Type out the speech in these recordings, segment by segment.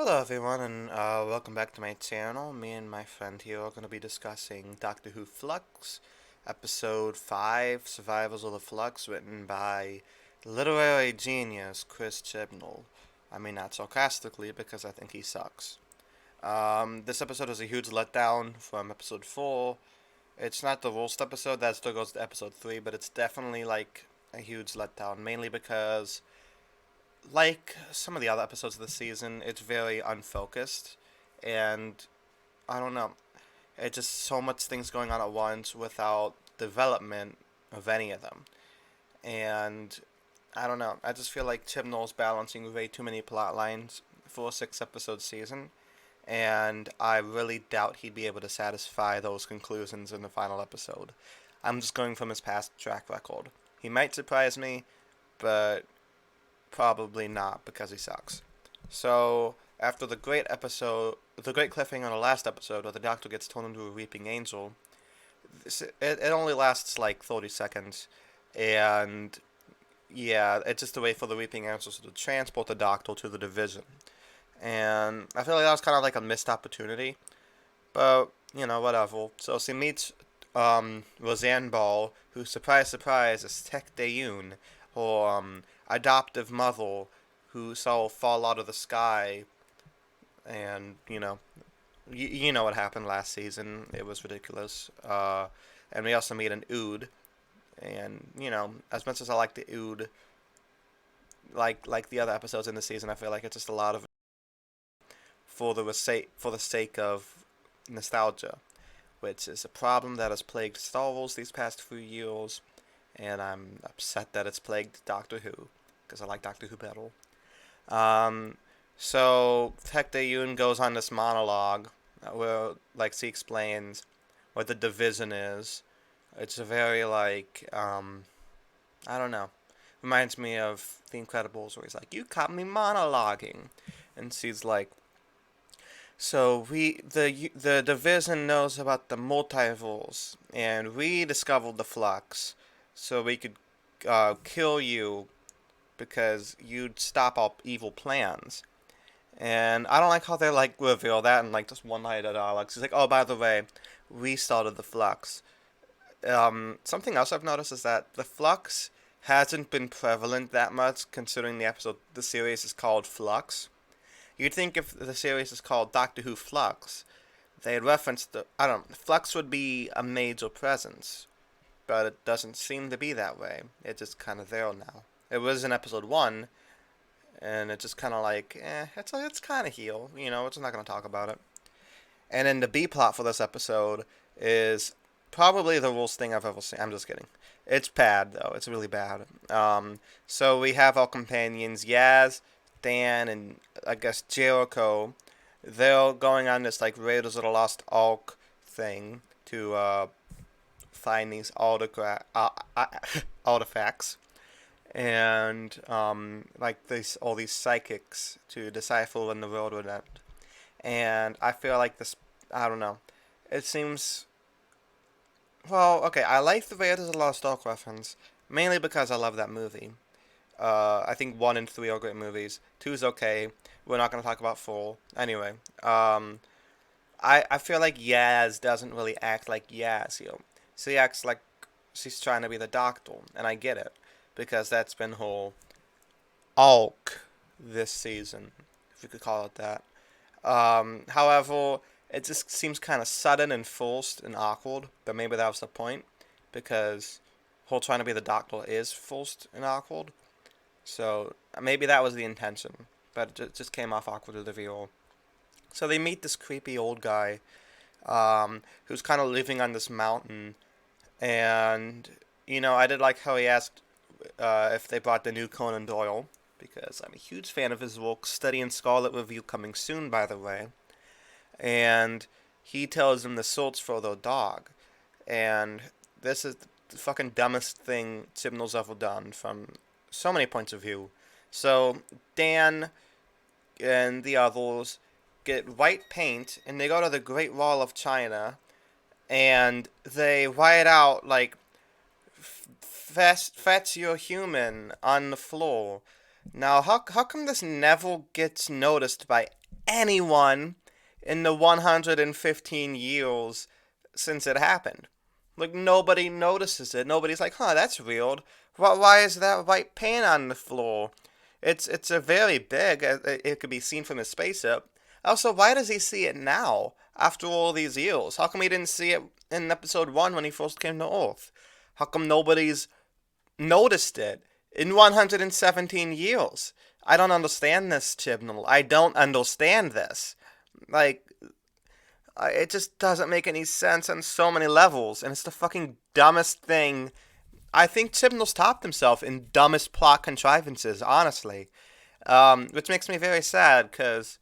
Hello everyone and welcome back to my channel. Me and my friend here are going to be discussing Doctor Who Flux, Episode 5, Survivors of the Flux, written by literary genius Chris Chibnall. I mean that sarcastically because I think he sucks. This episode is a huge letdown from Episode 4. It's not the worst episode, that still goes to Episode 3, but it's definitely like a huge letdown, mainly because like some of the other episodes of the season, it's very unfocused, and I don't know. It's just so much things going on at once without development of any of them, and I don't know. I just feel like Chibnall's balancing way too many plot lines for a 6 episode season, and I really doubt he'd be able to satisfy those conclusions in the final episode. I'm just going from his past track record. He might surprise me, but probably not because he sucks. So after the great cliffhanger on the last episode, where the Doctor gets turned into a weeping angel, it only lasts like 30 seconds, and yeah, it's just a way for the weeping angels to transport the Doctor to the division, and I feel like that was kind of like a missed opportunity, but whatever. So she meets Roseanne Ball, who, surprise surprise, is Tech Dayun, her adoptive mother, who saw fall out of the sky, and you know what happened last season. It was ridiculous. And we also meet an Ood, and as much as I like the Ood, like the other episodes in the season, I feel like it's just a lot of for the sake of nostalgia, which is a problem that has plagued Star Wars these past few years, and I'm upset that it's plagued Doctor Who, because I like Doctor Who better. Um, so Tech Dayun goes on this monologue where, like, she explains what the division is. It's a very I don't know. Reminds me of The Incredibles, where he's like, "You caught me monologuing," and she's like, "So the division knows about the multiverse, and we discovered the flux, so we could kill you because you'd stop our evil plans." And I don't like how they like reveal that in like just one line at all. Like, it's like, "Oh, by the way, we started the flux." Something else I've noticed is that the flux hasn't been prevalent that much, considering the series is called Flux. You'd think if the series is called Doctor Who Flux, they'd reference I don't know, Flux would be a major presence, but it doesn't seem to be that way. It's just kind of there now. It was in episode 1, and it's just kind of like, it's kind of here. It's not going to talk about it. And then the B plot for this episode is probably the worst thing I've ever seen. I'm just kidding. It's bad though. It's really bad. So we have our companions Yaz, Dan, and I guess Jericho. They're going on this like Raiders of the Lost Ark thing to find these artifacts, and like all these psychics to decipher when the world would end. And I feel like this. I don't know. It seems. Well, okay. I like the Raiders of the Lost Ark reference mainly because I love that movie. I think 1 and 3 are great movies. Two's okay. We're not gonna talk about 4 anyway. I feel like Yaz doesn't really act like Yaz here. She acts like she's trying to be the Doctor, and I get it because that's been her arc this season, if you could call it that. However, it just seems kind of sudden and forced and awkward, but maybe that was the point, because her trying to be the Doctor is forced and awkward. So maybe that was the intention, but it just came off awkward to the viewer. So they meet this creepy old guy, who's kind of living on this mountain, and I did like how he asked if they brought the new Conan Doyle, because I'm a huge fan of his work. Study in Scarlet review coming soon, by the way. And he tells them to search for their dog, and this is the fucking dumbest thing Chibnall's ever done from so many points of view. So Dan and the others get white paint, and they go to the Great Wall of China, and they write out like fetch your human on the floor. Now, how come this never gets noticed by anyone in the 115 years since it happened. Like, nobody notices it. Nobody's like, huh, that's weird. Why is that white paint on the floor? It's a very big. It could be seen from his spaceship. Also, why does he see it now after all these years? How come he didn't see it in episode one when he first came to Earth? How come nobody's noticed it in 117 years? I don't understand this, Chibnall. I don't understand this. Like, it just doesn't make any sense on so many levels, and it's the fucking dumbest thing. I think Chibnall's topped himself in dumbest plot contrivances, honestly. Which makes me very sad, because,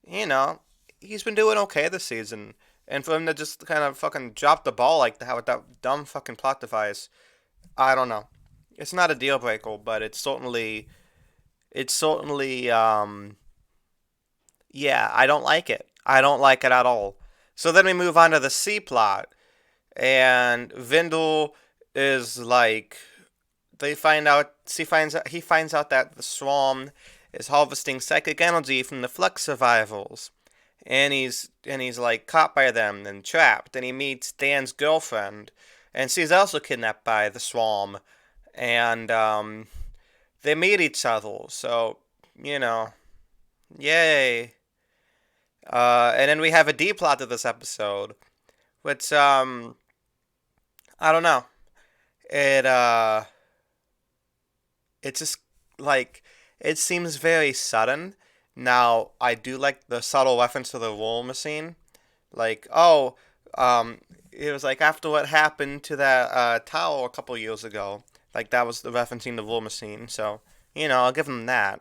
you know, he's been doing okay this season. And for him to just kind of fucking drop the ball like that with that dumb fucking plot device, I don't know. It's not a deal breaker, but it's certainly, yeah, I don't like it. I don't like it at all. So then we move on to the C plot, and Vindel is like, he finds out that the Swarm is harvesting psychic energy from the Flux survivors, and he's like caught by them and trapped, and he meets Dan's girlfriend, and she's also kidnapped by the Swarm, and they meet each other. So, you know, yay. And then we have a D plot to this episode, which I don't know. It it just like it seems very sudden. Now I do like the subtle reference to the roll machine, like, oh, it was like after what happened to that tower a couple years ago. Like, that was the referencing the roll machine. So, I'll give them that.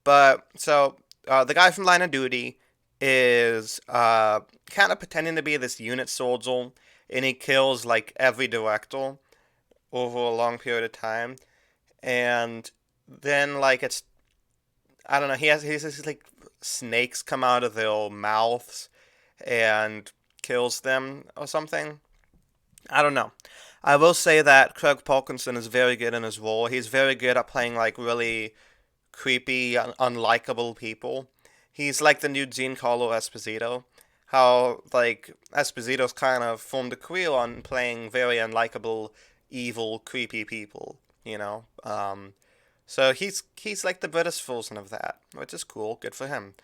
But so the guy from Line of Duty is kind of pretending to be this unit soldier, and he kills like every director over a long period of time, and then like it's I don't know. He has this like snakes come out of their mouths and kills them or something. I don't know. I will say that Craig Parkinson is very good in his role. He's very good at playing like really creepy, unlikable people. He's like the new Giancarlo Esposito. How like Esposito's kind of formed a career on playing very unlikable, evil, creepy people. So he's like the British version of that, which is cool. Good for him.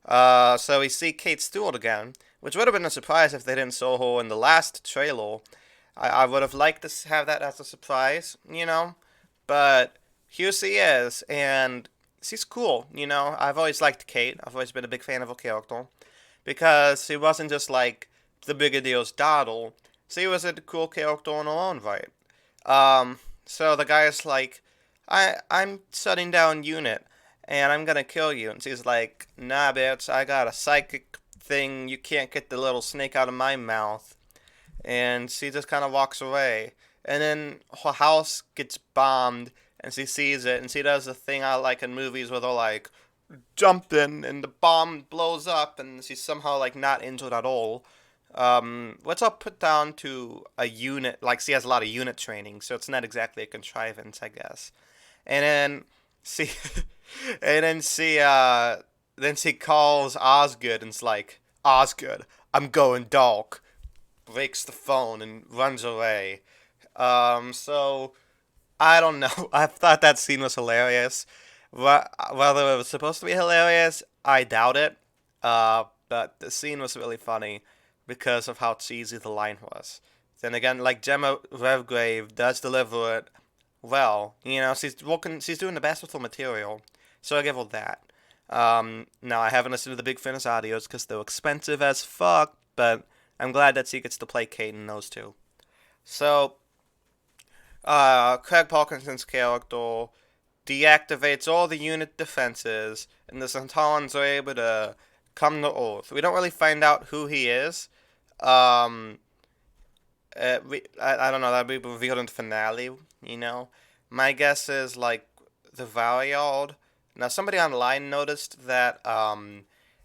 So we see Kate Stewart again, which would have been a surprise if they didn't show her in the last trailer. I would have liked to have that as a surprise. But here she is, and she's cool. I've always liked Kate. I've always been a big fan of her character because she wasn't just like the Brigadier's daughter. She was a cool character in her own right. So the guy's like, I'm shutting down unit, and I'm gonna kill you. And she's like, nah, bitch, I got a psychic thing. You can't get the little snake out of my mouth. And she just kind of walks away. And then her house gets bombed, and she sees it, and she does the thing I like in movies where they're like, jumping, and the bomb blows up, and she's somehow like not injured at all. What's all put down to a unit, like she has a lot of unit training, so it's not exactly a contrivance, I guess. And then she, and then she calls Osgood and it's like, Osgood, I'm going dark. Breaks the phone and runs away. So I don't know. I thought that scene was hilarious. Whether it was supposed to be hilarious, I doubt it. But the scene was really funny because of how cheesy the line was. Then again, like Gemma Revgrave does deliver it well. She's doing the best with the material, so I give her that. Now I haven't listened to the Big Finish audios because they're expensive as fuck, but I'm glad that she gets to play Kate in those two. So, Craig Parkinson's character deactivates all the unit defenses, and the Centaurans are able to come to Earth. We don't really find out who he is. I don't know, that'll be revealed in the finale. My guess is, like, the Varyard. Now, somebody online noticed that,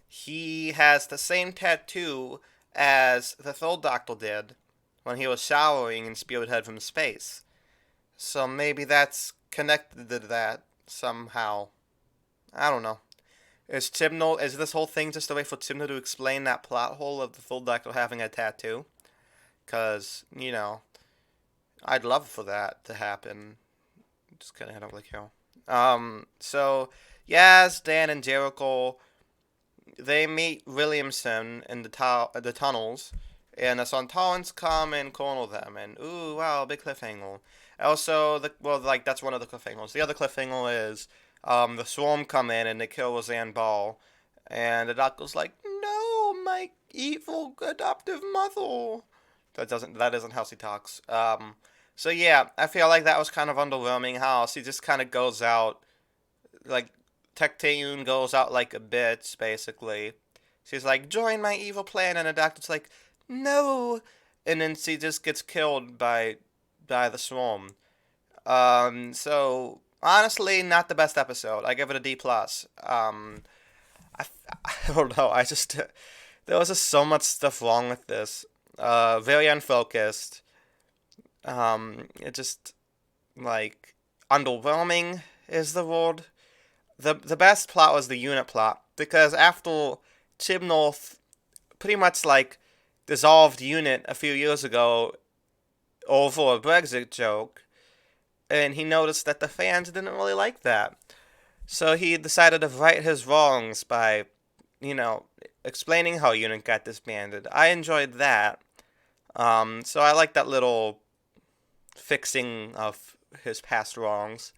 he has the same tattoo as the third Doctor did when he was showering and spearhead from space. So maybe that's connected to that somehow. I don't know. Is this whole thing just a way for Chibnall to explain that plot hole of the full doctor having a tattoo? Cause, I'd love for that to happen. Just kidding, I don't really care. So Yaz, Dan, and Jericho, they meet Williamson in the tunnels, and the Sontarans come and corner them, and ooh, wow, big cliffhanger. Also, that's one of the cliffhangers. The other cliffhanger is, the Swarm come in and they kill Roseanne Ball, and the Doctor's like, no, my evil adoptive mother. That isn't how she talks. So yeah, I feel like that was kind of underwhelming. How she just kind of goes out, like Tecteun goes out like a bitch, basically. She's like, join my evil plan, and the Doctor's like, no, and then she just gets killed by the Swarm. So honestly, not the best episode. I give it a D plus. I, I don't know. I just there was just so much stuff wrong with this. Very unfocused. It just like underwhelming is the word. The best plot was the unit plot because after Chibnall pretty much like dissolved unit a few years ago over a Brexit joke, and he noticed that the fans didn't really like that. So he decided to right his wrongs by, you know, explaining how unit got disbanded. I enjoyed that. So I like that little fixing of his past wrongs.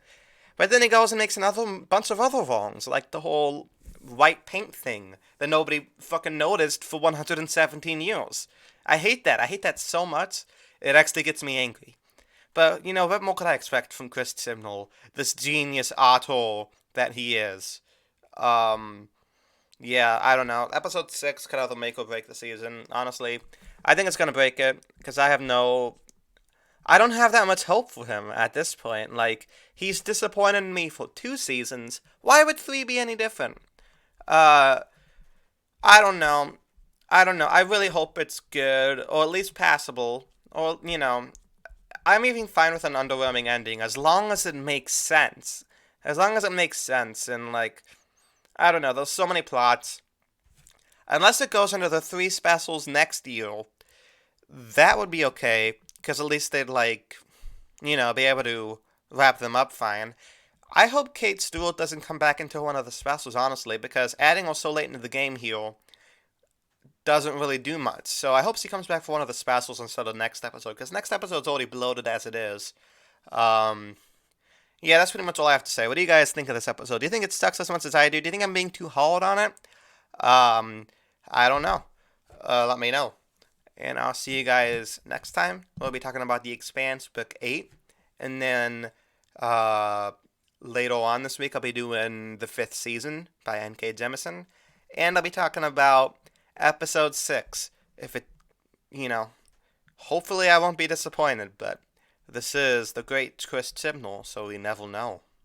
But then he goes and makes another bunch of other wrongs, like the whole white paint thing that nobody fucking noticed for 117 years. I hate that. I hate that so much. It actually gets me angry. But, what more could I expect from Chris Chibnall, this genius author that he is? Um, yeah, I don't know. Episode 6 could either make or break the season, honestly. I think it's going to break it, because I don't have that much hope for him at this point. Like, he's disappointed me for 2 seasons. Why would 3 be any different? Uh, I don't know. I don't know. I really hope it's good, or at least passable. Or, I'm even fine with an underwhelming ending as long as it makes sense. As long as it makes sense, and, like, I don't know, there's so many plots. Unless it goes into the 3 specials next year, that would be okay, because at least they'd, like, be able to wrap them up fine. I hope Kate Stewart doesn't come back into one of the specials, honestly, because adding her so late into the game here doesn't really do much. So I hope she comes back for one of the specials instead of next episode, because next episode's already bloated as it is. Um, yeah, that's pretty much all I have to say. What do you guys think of this episode? Do you think it sucks as much as I do? Do you think I'm being too hard on it? Um, I don't know. Let me know. And I'll see you guys next time. We'll be talking about The Expanse, Book 8. And then later on this week, I'll be doing the 5th season by N.K. Jemisin. And I'll be talking about Episode 6. If it, hopefully I won't be disappointed, but this is the great Chris Chibnall, so we never know.